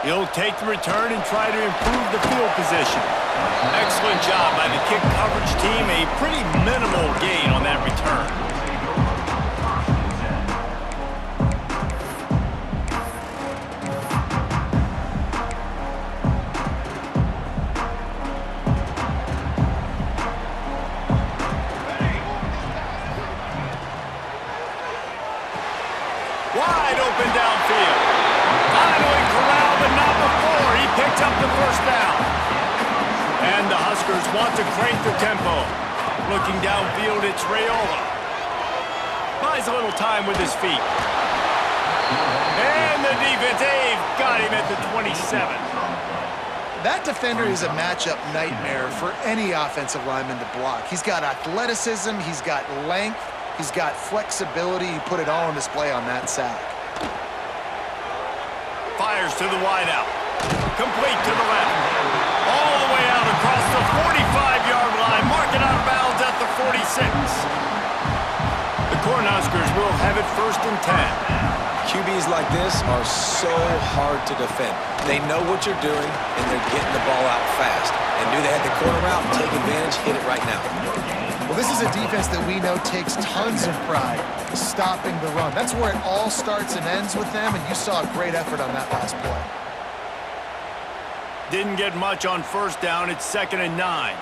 He'll take the return and try to improve the field position. Excellent job by the kick coverage team. A pretty minimal gain on that return. Wide open downfield. Finally corralled, but not before. He picked up the first down. And the Huskers want to crank the tempo. Looking downfield, it's Raiola. Buys a little time with his feet. And the defense, they've got him at the 27. That defender is a matchup nightmare for any offensive lineman to block. He's got athleticism, he's got length, he's got flexibility. He put it all on display on that sack. Fires to the wideout. Complete to the left. All the way out across the 45-yard line. Marking out of bounds at the 46. The Cornhuskers will have it 1st and 10. QBs like this are so hard to defend. They know what you're doing, and they're getting the ball out fast. And knew they had the corner out, take advantage, hit it right now. Well, this is a defense that we know takes tons of pride stopping the run. That's where it all starts and ends with them, and you saw a great effort on that last play. Didn't get much on 1st down. It's 2nd and 9.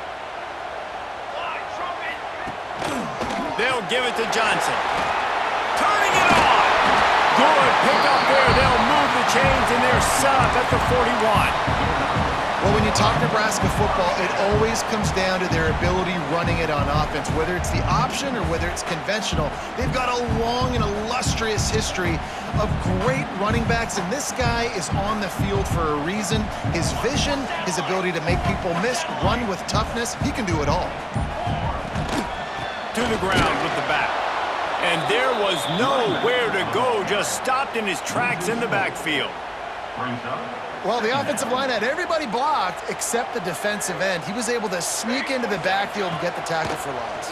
They'll give it to Johnson. Turning it on. Good pick up there. They'll move the chains, and they're set up at the 41. Well, when you talk Nebraska football, it always comes down to their ability running it on offense. Whether it's the option or whether it's conventional, they've got a long and illustrious history of great running backs, and this guy is on the field for a reason. His vision, his ability to make people miss, run with toughness, he can do it all. To the ground with the back. And there was nowhere to go, just stopped in his tracks in the backfield. Well, the offensive line had everybody blocked except the defensive end. He was able to sneak into the backfield and get the tackle for loss.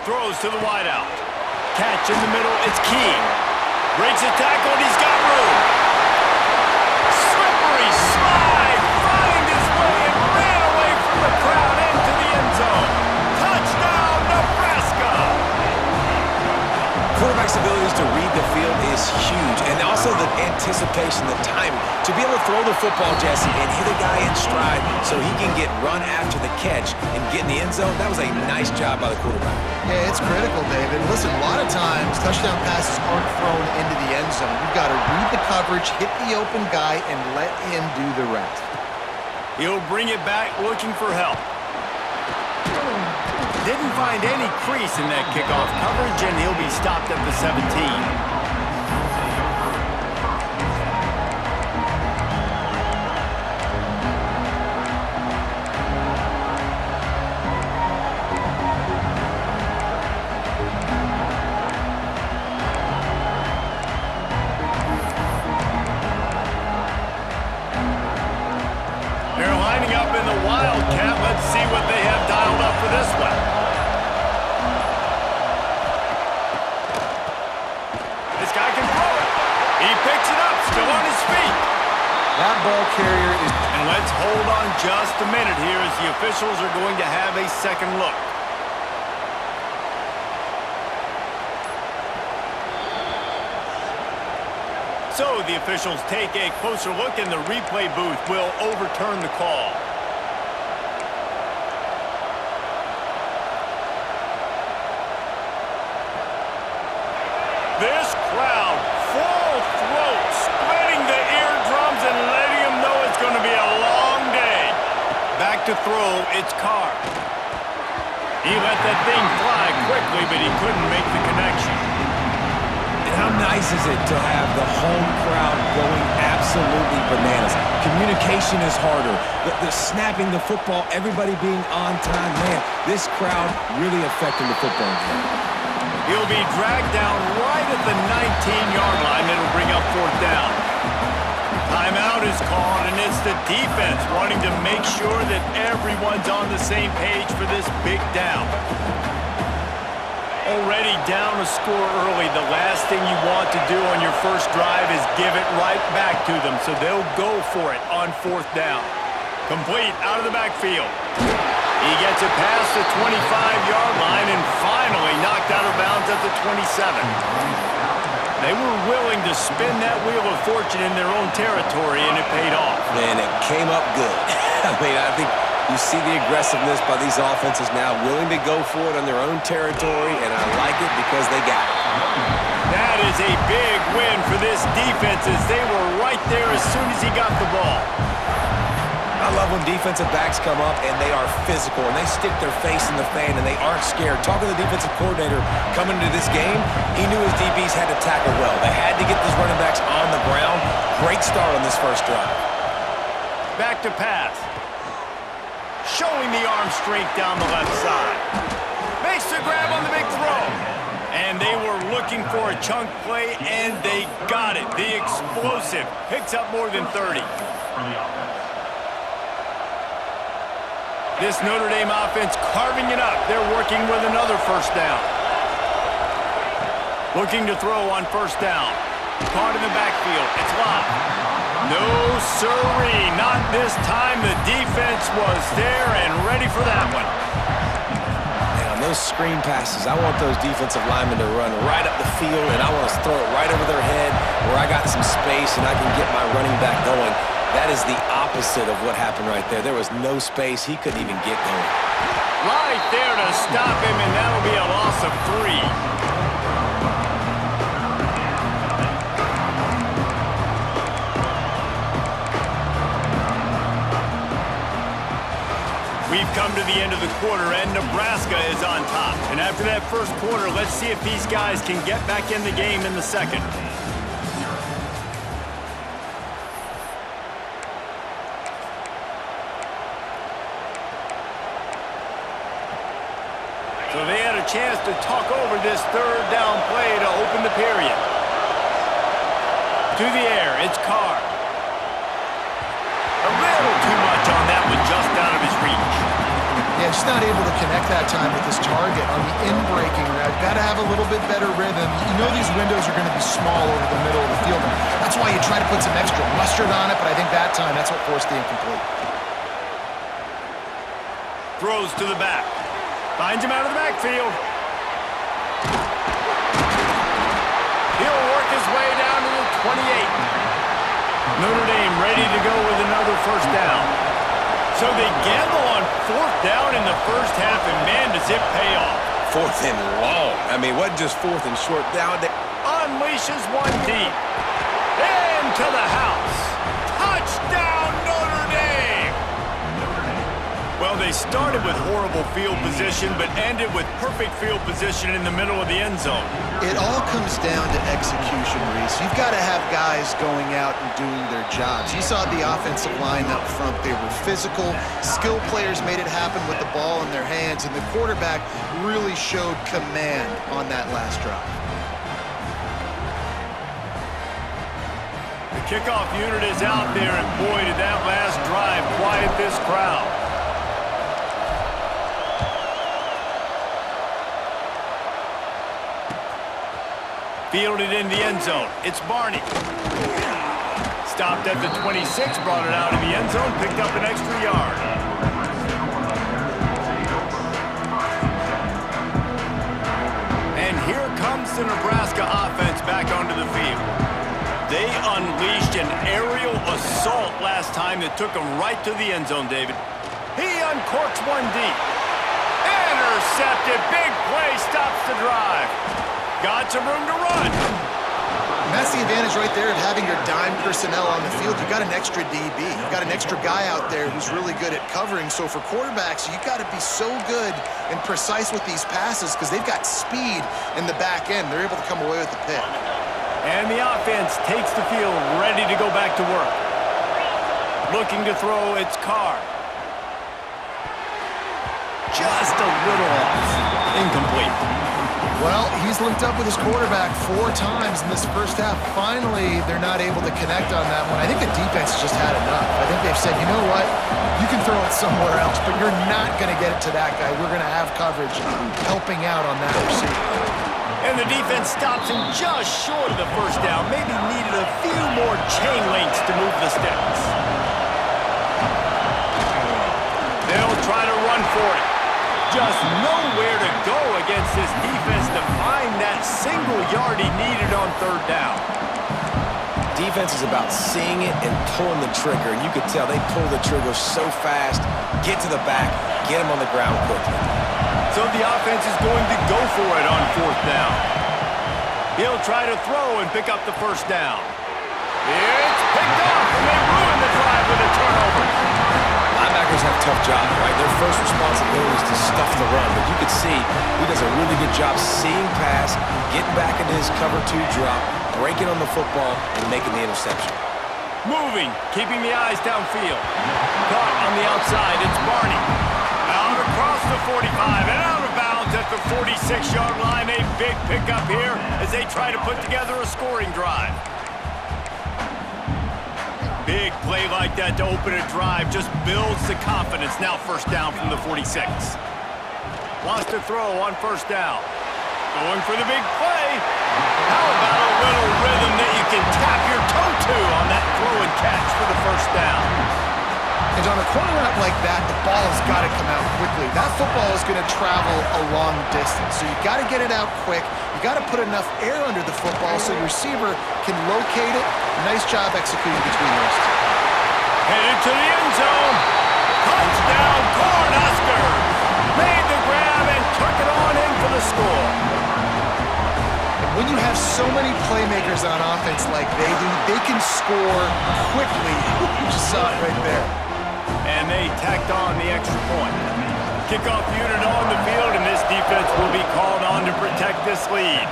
Throws to the wideout. Catch in the middle, it's key. Breaks the tackle, and he's got room. Slippery slide, find his way and ran away from the crowd into the end zone. Touchdown, Nebraska! Quarterback's abilities to read the field is huge, and also the anticipation, the timing. To be able to throw the football, Jesse, and hit a guy in stride so he can get run after the catch and get in the end zone, that was a nice job by the quarterback. Yeah, it's critical, David. Listen, a lot of times touchdown passes aren't thrown into the end zone. You've got to read the coverage, hit the open guy, and let him do the rest. He'll bring it back looking for help. Didn't find any crease in that kickoff coverage, and he'll be stopped at the 17. They're lining up in the Wildcat. Let's see what they have dialed up for this one. This guy can throw it. He picks it up, still on his feet. That ball carrier is... And let's hold on just a minute here as the officials are going to have a second look. So the officials take a closer look, and the replay booth will overturn the call. This crowd, full throat, splitting the eardrums and letting them know it's going to be a long day. Back to throw, it's Carr. He let that thing fly quickly, but he couldn't make the connection. And how nice is it to have the home crowd going absolutely bananas? Communication is harder. The snapping the football, everybody being on time. Man, this crowd really affecting the football game. He'll be dragged down right at the 19-yard line. It'll bring up 4th down. Timeout is called, and it's the defense wanting to make sure that everyone's on the same page for this big down. Already down a score early, the last thing you want to do on your first drive is give it right back to them, so they'll go for it on 4th down. Complete out of the backfield. He gets it past the 25-yard line and finally knocked out of bounds at the 27. They were willing to spin that wheel of fortune in their own territory, and it paid off. And it came up good. I mean, I think you see the aggressiveness by these offenses now, willing to go for it on their own territory, and I like it because they got it. That is a big win for this defense as they were right there as soon as he got the ball. I love when defensive backs come up and they are physical and they stick their face in the fan and they aren't scared. Talking to the defensive coordinator coming into this game, he knew his DBs had to tackle well. They had to get these running backs on the ground. Great start on this first drive. Back to pass. Showing the arm strength down the left side. Makes the grab on the big throw. And they were looking for a chunk play, and they got it. The explosive picks up more than 30. This Notre Dame offense carving it up. They're working with another first down. Looking to throw on first down. Caught in the backfield. It's locked. No, sirree. Not this time. The defense was there and ready for that one. And on those screen passes, I want those defensive linemen to run right up the field, and I want to throw it right over their head where I got some space and I can get my running back going. That is the opposite of what happened right there. There was no space. He couldn't even get going. Right there to stop him, and that'll be a loss of 3. We've come to the end of the quarter, and Nebraska is on top. And after that first quarter, let's see if these guys can get back in the game in the second. So they had a chance to talk over this 3rd down play to open the period. To the air, it's Carr. A little too much on that one, just out of his reach. Yeah, just not able to connect that time with his target on the in-breaking route. Got to have a little bit better rhythm. You know these windows are going to be small over the middle of the field. That's why you try to put some extra mustard on it, but I think that time that's what forced the incomplete. Throws to the back. Finds him out of the backfield. He'll work his way down to the 28. Notre Dame ready to go with another first down. So they gamble on 4th down in the first half, and man, does it pay off. 4th and long. I mean, what just 4th and short down? Unleashes one deep. Into the house. Touchdown, Notre Dame! Well, they started with horrible field position, but ended with perfect field position in the middle of the end zone. It all comes down to execution, Reese. You've got to have guys going out and doing their jobs. You saw the offensive line up front. They were physical. Skilled players made it happen with the ball in their hands, and the quarterback really showed command on that last drive. The kickoff unit is out there, and boy, did that last drive quiet this crowd. Fielded in the end zone. It's Barney. Stopped at the 26, brought it out of the end zone, picked up an extra yard. And here comes the Nebraska offense back onto the field. They unleashed an aerial assault last time that took them right to the end zone, David. He uncorks one deep. Intercepted. Big play stops the drive. Got some room to run. And that's the advantage right there of having your dime personnel on the field. You've got an extra DB. You've got an extra guy out there who's really good at covering. So for quarterbacks, you've got to be so good and precise with these passes because they've got speed in the back end. They're able to come away with the pick. And the offense takes the field, ready to go back to work. Looking to throw, it's Carr. Just a little off. Incomplete. Well, he's linked up with his quarterback 4 times in this first half. Finally, they're not able to connect on that one. I think the defense just had enough. I think they've said, you know what? You can throw it somewhere else, but you're not going to get it to that guy. We're going to have coverage helping out on that receiver. And the defense stops him just short of the first down. Maybe needed a few more chain links to move the sticks. They'll try to run for it. Just nowhere to go against this defense to find that single yard he needed on third down. Defense is about seeing it and pulling the trigger, and you could tell they pull the trigger so fast, get to the back, get him on the ground quickly. So the offense is going to go for it on fourth down. He'll try to throw and pick up the first down. It's picked off, and they ruin the drive with a turnover. Linebackers have tough jobs, right? Their first responsibility is to stuff the run, but you can see he does a really good job seeing pass, getting back into his cover 2 drop, breaking on the football, and making the interception. Moving, keeping the eyes downfield. Caught on the outside, it's Barney. Out across the 45 and out of bounds at the 46-yard line. A big pickup here as they try to put together a scoring drive. Big play like that to open a drive just builds the confidence. Now first down from the 46. Lost a throw on first down. Going for the big play. How about a little rhythm that you can tap your toe to on that throw and catch for the first down? And on a corner route like that, the ball has got to come out quickly. That football is going to travel a long distance, so you got to get it out quick. You got to put enough air under the football so your receiver can locate it. Nice job executing between those two. Headed to the end zone. Touchdown, Cornhuskers. Made the grab and took it on in for the score. When you have so many playmakers on offense like they do, they can score quickly. You just saw it right there. And they tacked on the extra point. Kickoff unit on the field, and this defense will be called on to protect this lead.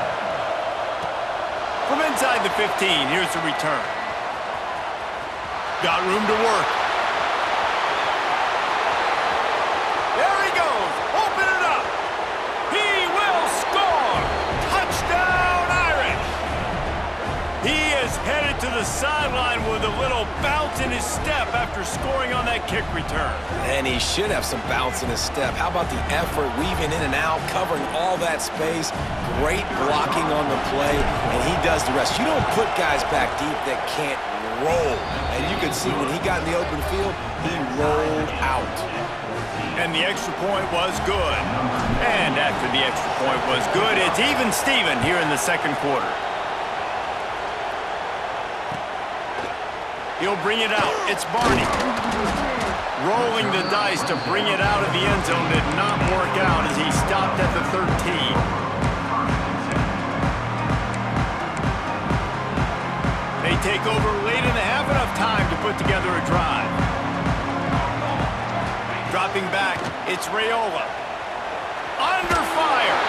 From inside the 15, here's the return. Got room to work. There he goes. Open it up. He will score. Touchdown, Irish. He is headed to the sideline with a little bounce in his step after scoring on that kick return. And he should have some bounce in his step. How about the effort, weaving in and out, covering all that space, great blocking on the play, and he does the rest. You don't put guys back deep that can't roll. And you can see when he got in the open field, he rolled out. And the extra point was good. And after the extra point was good, it's even Steven here in the second quarter. He'll bring it out. It's Barney. Rolling the dice to bring it out of the end zone did not work out as he stopped at the 13. They take over late in the half, enough time to put together a drive. Dropping back, it's Raiola. Under fire.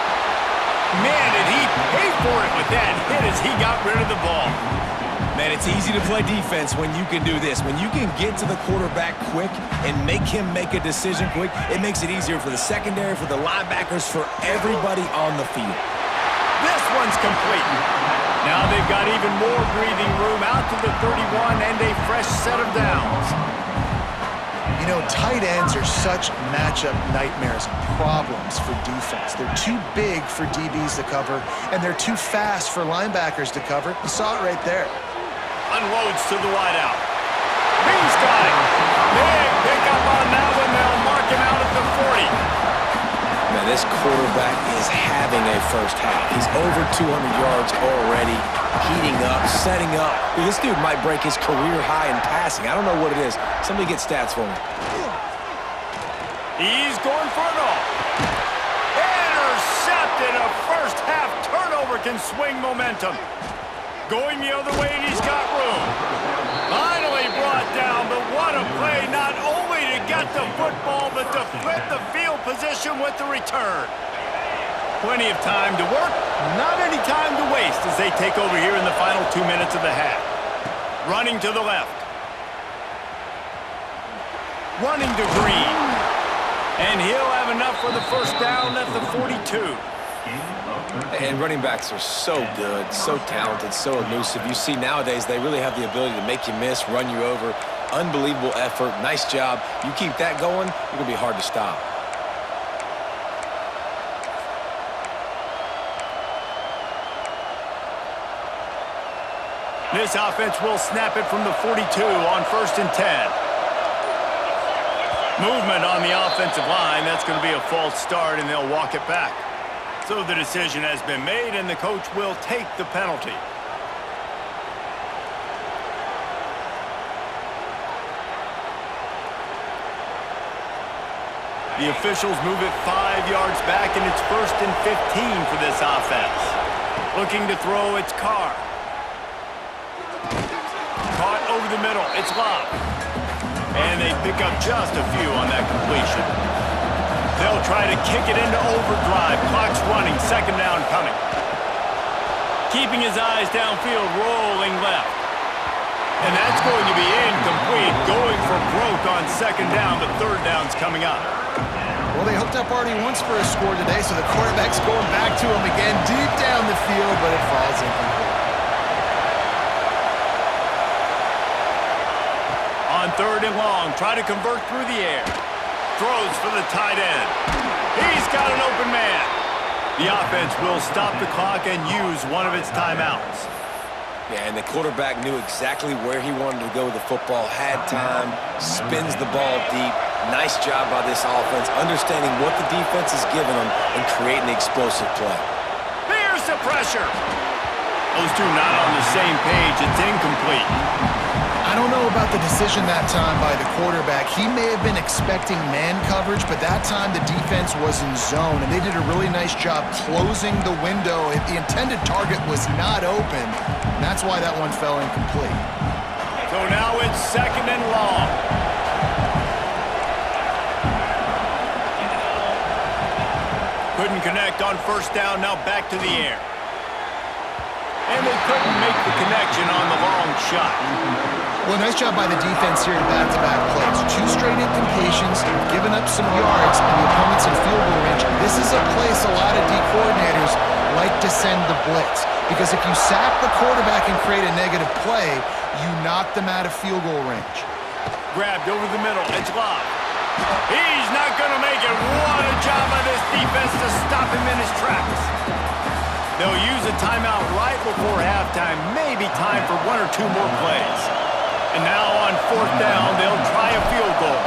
Man, did he pay for it with that hit as he got rid of the ball. Man, it's easy to play defense when you can do this. When you can get to the quarterback quick and make him make a decision quick, it makes it easier for the secondary, for the linebackers, for everybody on the field. This one's complete. Now they've got even more breathing room out to the 31 and a fresh set of downs. You know, tight ends are such matchup nightmares and problems for defense. They're too big for DBs to cover, and they're too fast for linebackers to cover. You saw it right there. Unloads to the wideout. He's got it. Big pickup on that one. They'll mark him out at the 40. Man, this quarterback is having a first half. He's over 200 yards already, heating up, setting up. This dude might break his career high in passing. I don't know what it is. Somebody get stats for me. He's going for it all. Intercepted. A first half turnover can swing momentum. Going the other way, and he's got room. Finally brought down, but what a play, not only to get the football, but to flip the field position with the return. Plenty of time to work, not any time to waste as they take over here in the final 2 minutes of the half. Running to the left. Running to Green. And he'll have enough for the first down at the 42. And running backs are so good, so talented, so elusive. You see nowadays they really have the ability to make you miss, run you over. Unbelievable effort. Nice job. You keep that going, it's going to be hard to stop. This offense will snap it from the 42 on 1st and 10. Movement on the offensive line. That's going to be a false start, and they'll walk it back. So the decision has been made, and the coach will take the penalty. The officials move it 5 yards back, and it's 1st and 15 for this offense. Looking to throw, it's Carr. Caught over the middle, it's Love. And they pick up just a few on that completion. They'll try to kick it into overdrive. Clock's running, 2nd down coming. Keeping his eyes downfield, rolling left. And that's going to be incomplete. Going for broke on 2nd down, but 3rd down's coming up. Well, they hooked up already once for a score today, so the quarterback's going back to him again deep down the field, but it falls incomplete. On 3rd and long, try to convert through the air. Throws for the tight end. He's got an open man. The offense will stop the clock and use one of its timeouts. Yeah, and the quarterback knew exactly where he wanted to go with the football, had time, spins the ball deep. Nice job by this offense, understanding what the defense is giving them and creating the explosive play. Here's the pressure. Those two not on the same page. It's incomplete. I don't know about the decision that time by the quarterback. He may have been expecting man coverage, but that time the defense was in zone, and they did a really nice job closing the window. If the intended target was not open, that's why that one fell incomplete. So now it's 2nd and long. Couldn't connect on 1st down, now back to the air. And they couldn't make the connection on the long shot. Well, nice job by the defense here in back-to-back plays. 2 straight incompletions, giving up some yards, and the opponent's in field goal range. This is a place a lot of D coordinators like to send the blitz, because if you sack the quarterback and create a negative play, you knock them out of field goal range. Grabbed over the middle, it's Love. He's not going to make it. What a job by this defense to stop him in his tracks. They'll use a timeout right before halftime. Maybe time for 1 or 2 more plays. And now on 4th down, they'll try a field goal.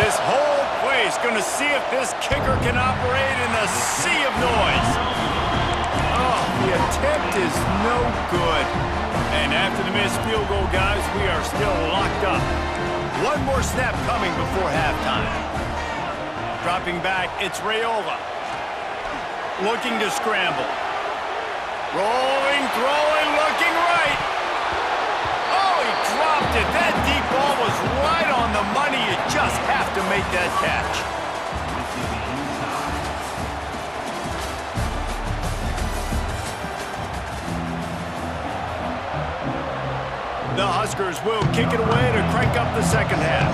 This whole place going to see if this kicker can operate in the sea of noise. Oh, the attempt is no good. And after the missed field goal, guys, we are still locked up. 1 more snap coming before halftime. Dropping back, it's Raiola. Looking to scramble. Rolling, throwing, looking right. Oh, he dropped it. That deep ball was right on the money. You just have to make that catch. The Huskers will kick it away to crank up the 2nd half.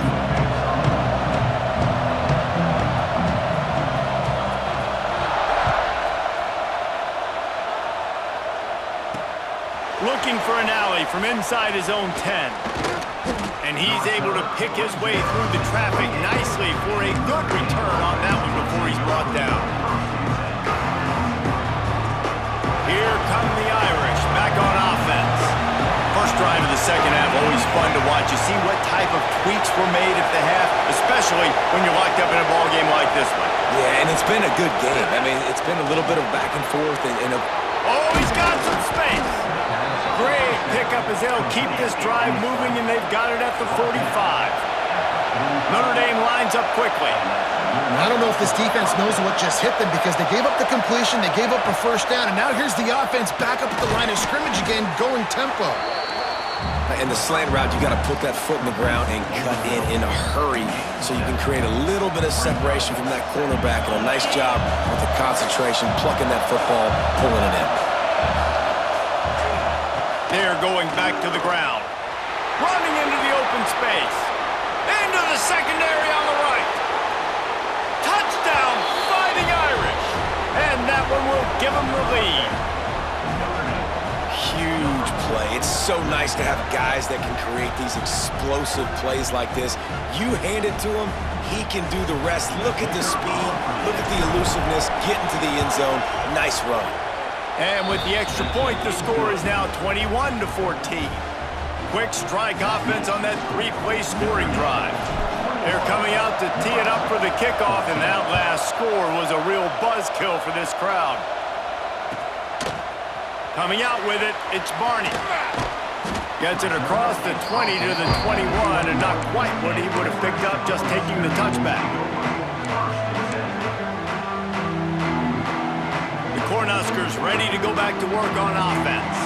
Looking for an alley from inside his own 10. And he's able to pick his way through the traffic nicely for a good return on that one before he's brought down. Here come the Irish back on offense. First drive of the 2nd half, always fun to watch. You see what type of tweaks were made at the half, especially when you're locked up in a ball game like this one. Yeah, and it's been a good game. I mean, it's been a little bit of back and forth. Oh, he's got some space. Great pickup as they'll keep this drive moving, and they've got it at the 45. Notre Dame lines up quickly. I don't know if this defense knows what just hit them, because they gave up the completion, they gave up a 1st down, and now here's the offense back up at the line of scrimmage again, going tempo. In the slant route, you got to put that foot in the ground and cut in a hurry so you can create a little bit of separation from that cornerback, and a nice job with the concentration, plucking that football, pulling it in. They're going back to the ground. Running into the open space. Into the secondary on the right. Touchdown, Fighting Irish. And that one will them the lead. Huge play. It's so nice to have guys that can create these explosive plays like this. You hand it to him, he can do the rest. Look at the speed, look at the elusiveness, get into the end zone. Nice run. And with the extra point, the score is now 21-14. Quick strike offense on that three-play scoring drive. They're coming out to tee it up for the kickoff, and that last score was a real buzzkill for this crowd. Coming out with it, it's Barney. Gets it across the 20 to the 21, and not quite what he would have picked up just taking the touchback. The Cornhuskers ready to go back to work on offense.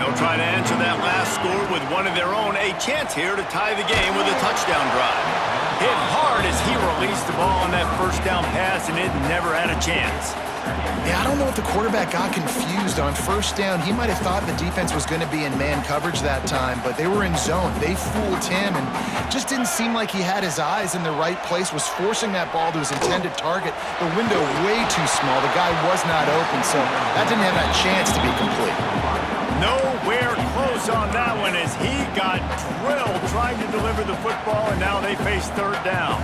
They'll try to answer that last score with one of their own. A chance here to tie the game with a touchdown drive. Hit hard as he released the ball on that first down pass, and it never had a chance. Yeah, I don't know if the quarterback got confused on first down. He might have thought the defense was going to be in man coverage that time, but they were in zone. They fooled him, and just didn't seem like he had his eyes in the right place, was forcing that ball to his intended target. The window way too small. The guy was not open, so that didn't have that chance to be complete. Nowhere close on that one as he got drilled trying to deliver the football, and now they face third down.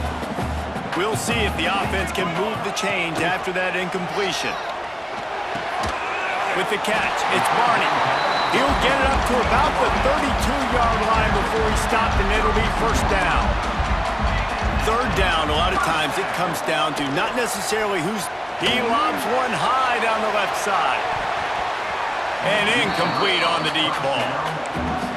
We'll see if the offense can move the chains after that incompletion. With the catch, it's Barney. He'll get it up to about the 32-yard line before he's stopped, and it'll be first down. Third down, a lot of times it comes down to not necessarily who's... He lobs one high down the left side. And incomplete on the deep ball.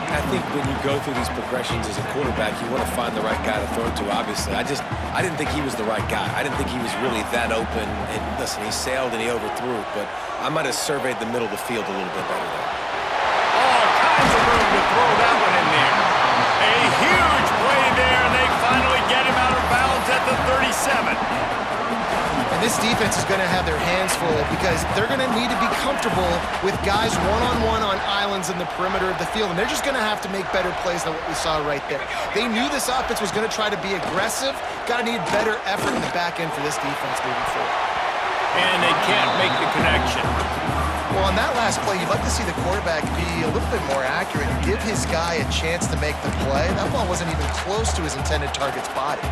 I think when you go through these progressions as a quarterback, you want to find the right guy to throw to, obviously. I didn't think he was the right guy. I didn't think he was really that open. And listen, he sailed and he overthrew it, but I might have surveyed the middle of the field a little bit better there. All kinds of room to throw that one in there. A huge play there, and they finally get him out of bounds at the 37. And this defense is going to have their hands full because they're going to need to be comfortable with guys one-on-one on islands in the perimeter of the field, and they're just going to have to make better plays than what we saw right there. They knew this offense was going to try to be aggressive. Got to need better effort in the back end for this defense moving forward. And they can't make the connection. Well, on that last play, you'd like to see the quarterback be a little bit more accurate and give his guy a chance to make the play. That ball wasn't even close to his intended target's body.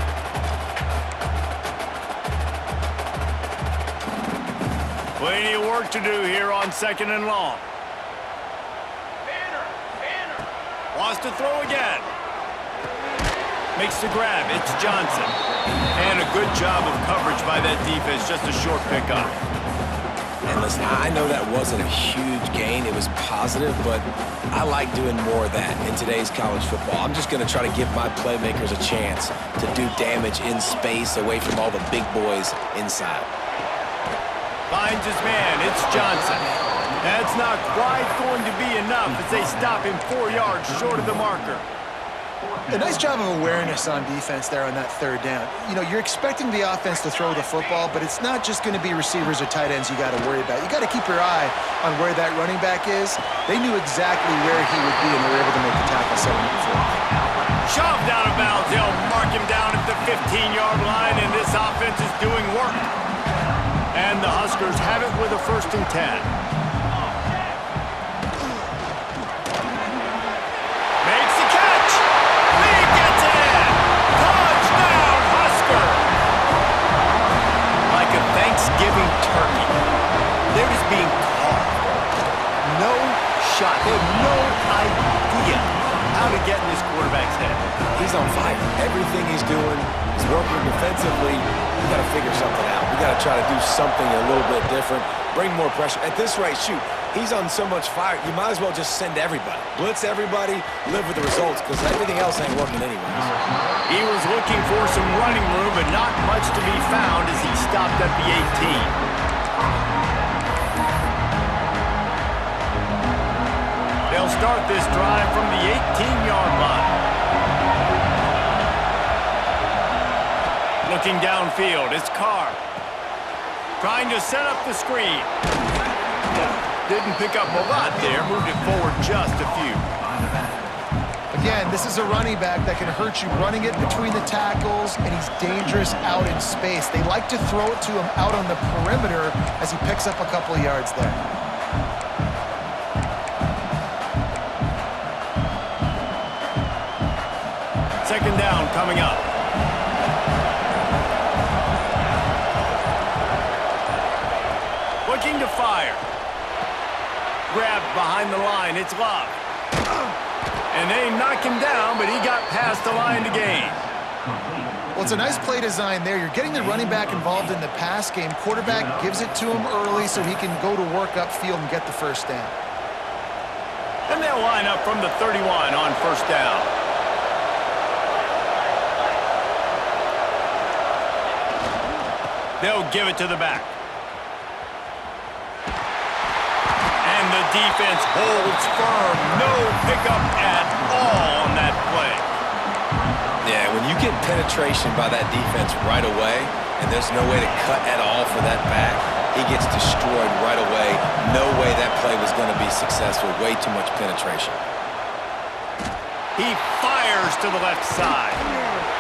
Plenty of work to do here on second and long. Wants to throw again. Makes the grab. It's Johnson. And a good job of coverage by that defense. Just a short pickup. And listen, I know that wasn't a huge gain. It was positive, but I like doing more of that in today's college football. I'm just going to try to give my playmakers a chance to do damage in space away from all the big boys inside. Finds his man. It's Johnson. That's not quite going to be enough as they stop him 4 yards short of the marker. A nice job of awareness on defense there on that third down. You know, you're expecting the offense to throw the football, but it's not just going to be receivers or tight ends you got to worry about. You got to keep your eye on where that running back is. They knew exactly where he would be, and they were able to make the tackle setting up for him. Shoved out of bounds. They'll mark him down at the 15-yard line, and this offense is doing work. And the Huskers have it with a 1st and 10. Makes the catch. He gets it in. Touchdown, Husker. Like a Thanksgiving turkey. They're just being caught. No shot. They have no idea how to get in this quarterback's head. He's on fire. Everything he's doing is working defensively. We got to figure something out. We got to try to do something a little bit different, bring more pressure. At this rate, shoot, he's on so much fire, you might as well just send everybody. Blitz everybody, live with the results, because everything else ain't working anyways. He was looking for some running room, but not much to be found as he stopped at the 18. They'll start this drive from the 18-yard line. Looking downfield, it's Carr. Trying to set up the screen. Didn't pick up a lot there, moved it forward just a few. Again, this is a running back that can hurt you running it between the tackles, and he's dangerous out in space. They like to throw it to him out on the perimeter as he picks up a couple of yards there. Second down coming up. Looking to fire. Grabbed behind the line. It's Love. And they knock him down, but he got past the line to gain. Well, it's a nice play design there. You're getting the running back involved in the pass game. Quarterback gives it to him early so he can go to work upfield and get the first down. And they'll line up from the 31 on first down. They'll give it to the back. And the defense holds firm. No pickup at all on that play. Yeah, when you get penetration by that defense right away, and there's no way to cut at all for that back, he gets destroyed right away. No way that play was going to be successful. Way too much penetration. He fires to the left side.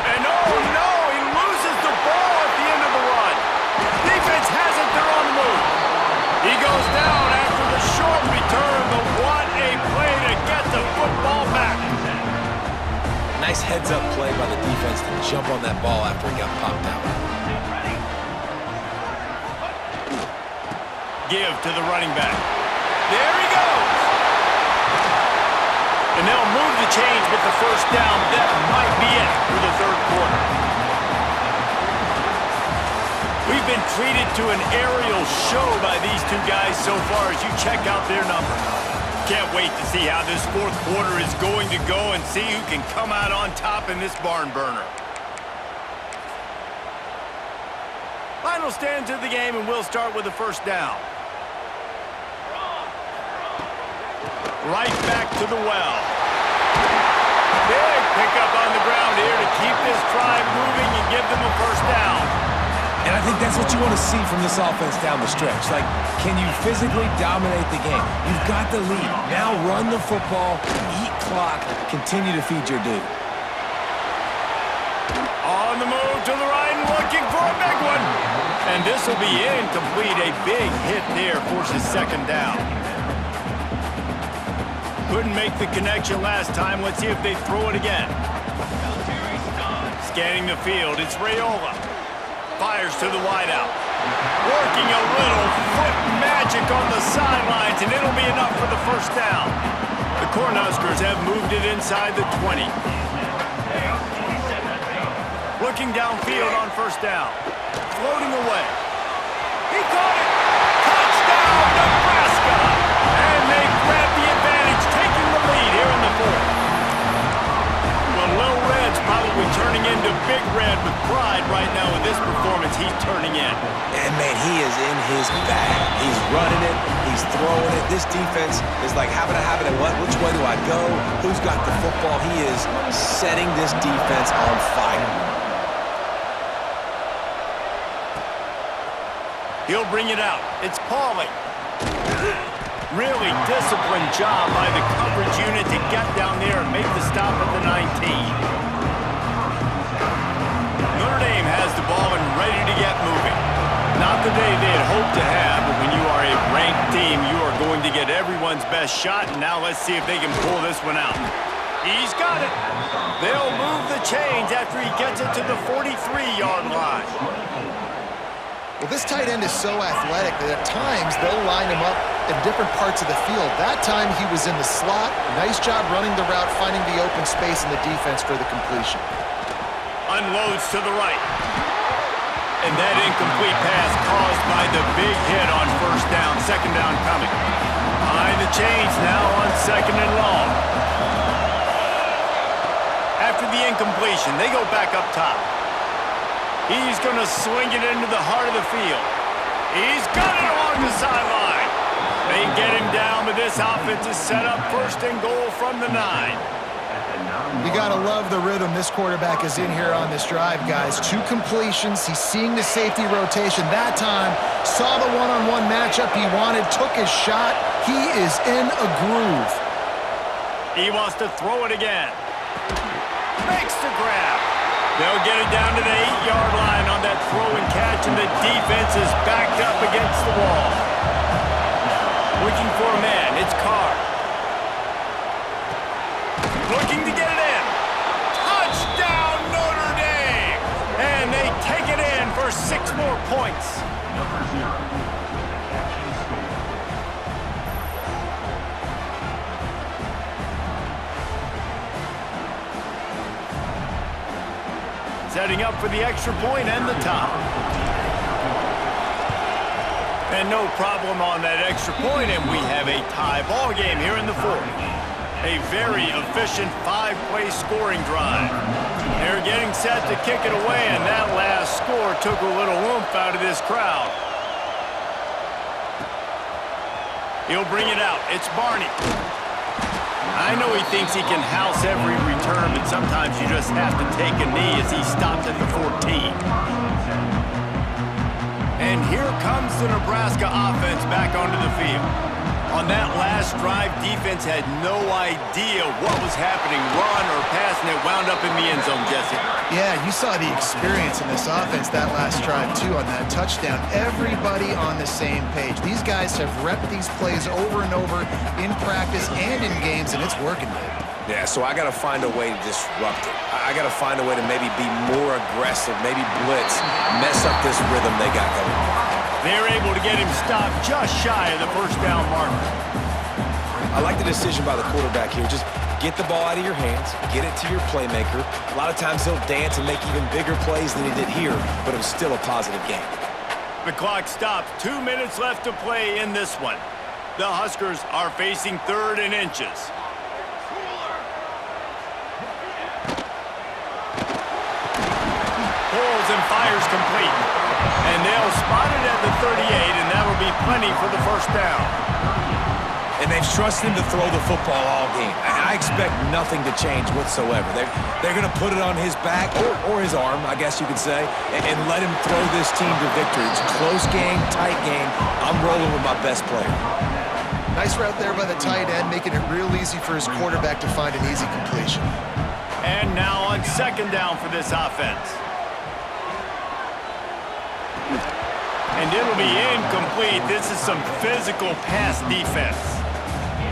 And oh no, he loses the ball at the end of the run. Defense has it, they're on the move. He goes down after the short return, but what a play to get the football back. Nice heads-up play by the defense to jump on that ball after it got popped out. Give to the running back. There he goes. And they'll move the chains with the first down. That might be it for the third quarter. We've been treated to an aerial show by these two guys so far as you check out their numbers. Can't wait to see how this fourth quarter is going to go and see who can come out on top in this barn burner. Final stands of the game, and we'll start with the first down. Right back to the well. Big pickup on the ground here to keep this drive moving and give them a first down. And I think that's what you want to see from this offense down the stretch. Like, can you physically dominate the game? You've got the lead. Now run the football, eat clock, continue to feed your dude. On the move to the right, looking for a big one. And this will be incomplete. A big hit there forces second down. Couldn't make the connection last time. Let's see if they throw it again. Scanning the field, it's Raiola. Fires to the wideout. Working a little foot magic on the sidelines, and it'll be enough for the first down. The Cornhuskers have moved it inside the 20. Looking downfield on first down. Floating away. He caught it! Touchdown, Nebraska! And they grab the advantage, taking the lead here in the fourth. Well, Lil Red's probably turning into Big Red with pride right now with this performance he's turning in. And, man, he is in his bag. He's running it. He's throwing it. This defense is like, having it. Which way do I go? Who's got the football? He is setting this defense on fire. He'll bring it out. It's Pauly. Really disciplined job by the coverage unit to get down there and make the stop at the 19. Notre Dame has the ball and ready to get moving. Not the day they had hoped to have, but when you are a ranked team, you are going to get everyone's best shot, and now let's see if they can pull this one out. He's got it. They'll move the chains after he gets it to the 43-yard line. Well, this tight end is so athletic that at times they'll line him up in different parts of the field. That time he was in the slot. Nice job running the route, finding the open space in the defense for the completion. Unloads to the right. And that incomplete pass caused by the big hit on first down. Second down coming. Behind the chains now on second and long. After the incompletion, they go back up top. He's going to swing it into the heart of the field. He's got it along the sideline. They get him down, but this offense is set up first and goal from the 9. You got to love the rhythm this quarterback is in here on this drive, guys. 2 completions. He's seeing the safety rotation. That time, saw the one-on-one matchup he wanted, took his shot. He is in a groove. He wants to throw it again. makes the grab. They'll get it down to the 8-yard line on that throw and catch, and the defense is backed up against the wall. Looking for a man, it's Carr. Looking to get it in. Touchdown, Notre Dame! And they take it in for 6 more points. Setting up for the extra point and the top. And no problem on that extra point, and we have a tie ball game here in the fourth. A very efficient 5-play scoring drive. They're getting set to kick it away, and that last score took a little oomph out of this crowd. He'll bring it out. It's Barney. I know he thinks he can house every return, but sometimes you just have to take a knee as he stopped at the 14. And here comes the Nebraska offense back onto the field. On that last drive, defense had no idea what was happening, run or pass, and it wound up in the end zone, Jesse. Yeah, you saw the experience in this offense that last drive, too, on that touchdown. Everybody on the same page. These guys have repped these plays over and over in practice and in games, and it's working, Dave. Yeah, so I got to find a way to disrupt it. I got to find a way to maybe be more aggressive, maybe blitz, mess up this rhythm they got going. They're able to get him stopped just shy of the first down marker. I like the decision by the quarterback here. Just get the ball out of your hands, get it to your playmaker. A lot of times he'll dance and make even bigger plays than he did here, but it was still a positive game. The clock stops. 2 minutes left to play in this one. The Huskers are facing 3rd and inches. Pulls and fires complete. And they'll spot it at the 38, and that will be plenty for the first down. And they've trusted him to throw the football all game. I expect nothing to change whatsoever. They're going to put it on his back, or his arm, I guess you could say, and let him throw this team to victory. It's a close game, tight game. I'm rolling with my best player. Nice route there by the tight end, making it real easy for his quarterback to find an easy completion. And now on 2nd down for this offense. And it'll be incomplete. This is some physical pass defense.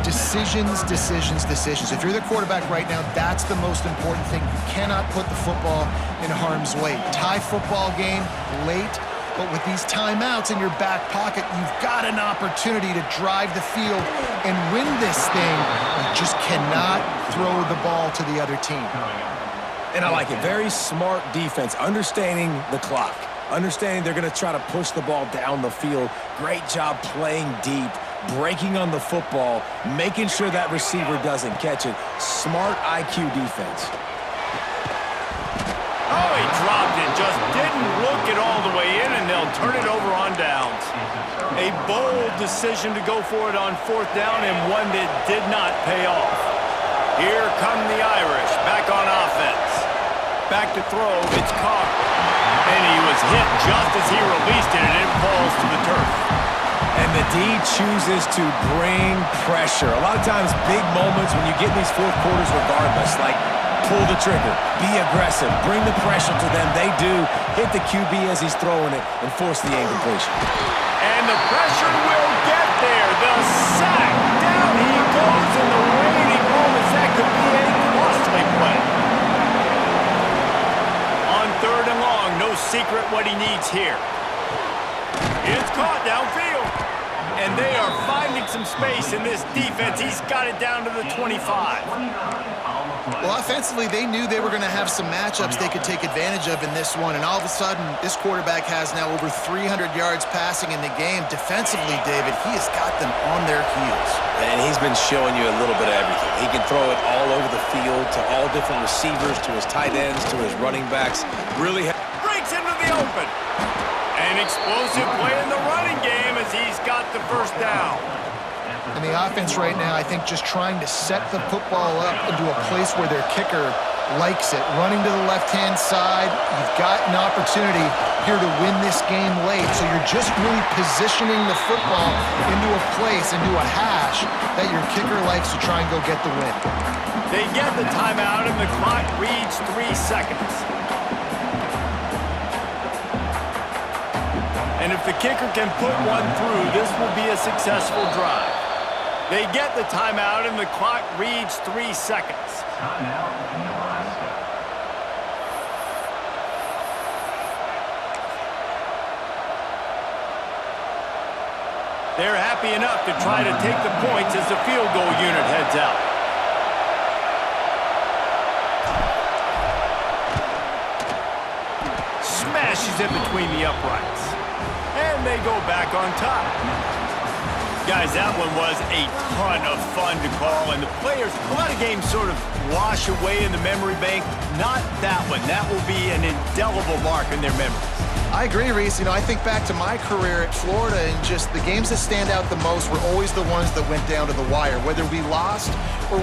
Decisions, decisions, decisions. If you're the quarterback right now, that's the most important thing. You cannot put the football in harm's way. Tie football game late, but with these timeouts in your back pocket, you've got an opportunity to drive the field and win this thing. You just cannot throw the ball to the other team. And I like it. Very smart defense, understanding the clock. Understanding they're going to try to push the ball down the field. Great job playing deep, breaking on the football, making sure that receiver doesn't catch it. Smart IQ defense. Oh, he dropped it. Just didn't look it all the way in, and they'll turn it over on downs. A bold decision to go for it on 4th down, and one that did not pay off. Here come the Irish back on offense. Back to throw, it's Carr. And he was hit just as he released it, and it falls to the turf. And the D chooses to bring pressure. A lot of times, big moments when you get in these fourth quarters regardless, like pull the trigger, be aggressive, bring the pressure to them. They do hit the QB as he's throwing it and force the incompletion. And the pressure will get there. The sack. Down he goes in the waning moments. That could be a costly play. On 3rd and long, no secret what he needs here. It's caught downfield. And they are finding some space in this defense. He's got it down to the 25. Well, offensively, they knew they were going to have some matchups they could take advantage of in this one, and all of a sudden, this quarterback has now over 300 yards passing in the game. Defensively, David, he has got them on their heels. And he's been showing you a little bit of everything. He can throw it all over the field to all different receivers, to his tight ends, to his running backs. Really breaks into the open. An explosive play in the running game as he's got the first down. And the offense right now, I think, just trying to set the football up into a place where their kicker likes it, running to the left-hand side. You've got an opportunity here to win this game late, so you're just really positioning the football into a place, into a hash that your kicker likes to try and go get the win. They get the timeout, and the clock reads 3 seconds. And if the kicker can put one through, this will be a successful drive. They get the timeout, and the clock reads 3 seconds. Timeout, Nebraska. They're happy enough to try to take the points as the field goal unit heads out. Smashes it between the uprights. And they go back on top. Guys, that one was a ton of fun to call, and the players, a lot of games sort of wash away in the memory bank. Not that one. That will be an indelible mark in their memories. I agree, Reese. I think back to my career at Florida, and just the games that stand out the most were always the ones that went down to the wire, whether we lost or